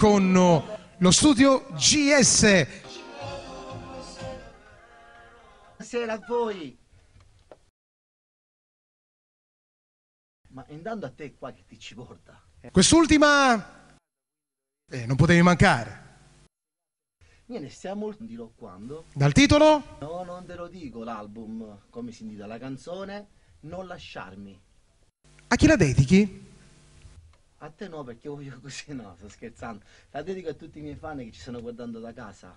con lo studio GS. Buonasera a voi. Ma intanto a te qua che ti ci porta? Quest'ultima non potevi mancare. Niente, stiamo dirò quando. Dal titolo? No, non te lo dico l'album, come si intitola la canzone, Non lasciarmi. A chi la dedichi? A te no, perché voglio così, no, sto scherzando. La dedico a tutti i miei fan che ci stanno guardando da casa.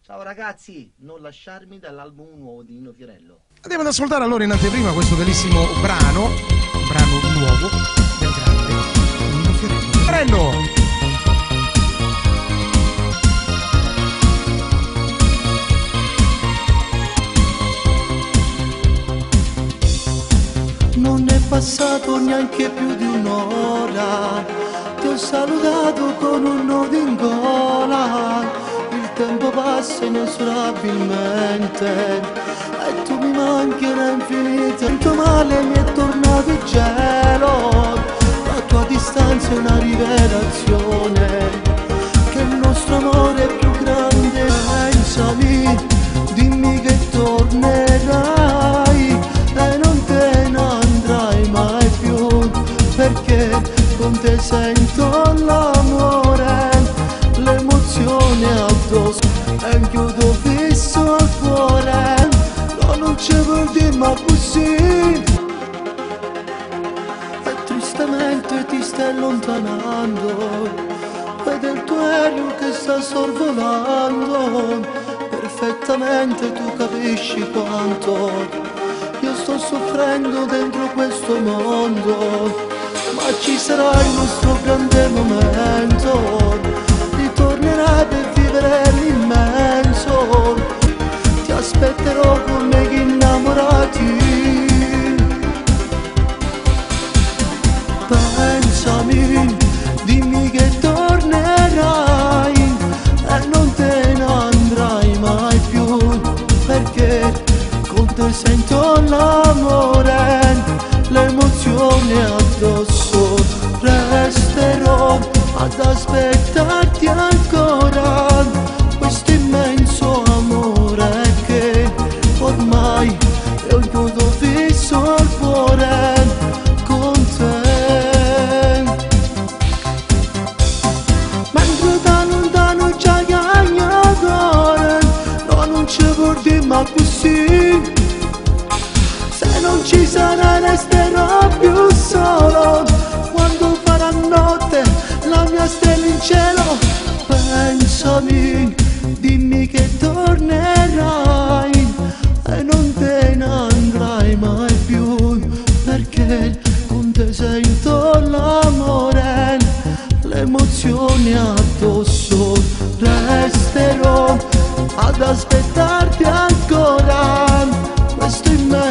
Ciao ragazzi, Non lasciarmi dall'album nuovo di Nino Fiorello. Andiamo ad ascoltare allora in anteprima questo bellissimo brano, un brano nuovo del grande Nino Fiorello. Fiorello! Non è passato neanche più di un'ora, ti ho salutato con un nodo in gola. Il tempo passa inesorabilmente e tu mi mancherai infinito. Sento male, mi è tornato il gelo, la tua distanza è una rivelazione, che il nostro amore è più grande. Pensami, dimmi che tornerai e non te ne andrai mai più, perché con te sento l'amore, l'emozione addosso e un chiodo fisso al cuore. No, non c'è vuol dire ma così, e tristemente ti stai allontanando, ed è il tuo aereo che sta sorvolando. Perfettamente tu capisci quanto io sto soffrendo dentro questo mondo, ma ci sarà il nostro grande momento, ritornerai per vivere l'immenso, ti aspetterò come gli innamorati. Pensami, dimmi che tornerai e non te ne andrai mai più, perché con te sento l'amore, l'emozione addosso. Resterò ad aspettarti ancora, questo immenso amore che ormai è un chiodo fisso al cuore con te. Mentre da lontano già cagna cuore, no, non ci vuol dire ma così, se non ci sarà resterò più solo, quando farà notte la mia stella in cielo. Pensami, dimmi che tornerai e non te ne andrai mai più, perché con te sento l'amore, l'emozione addosso. Resterò ad aspettarti ancora, questo immenso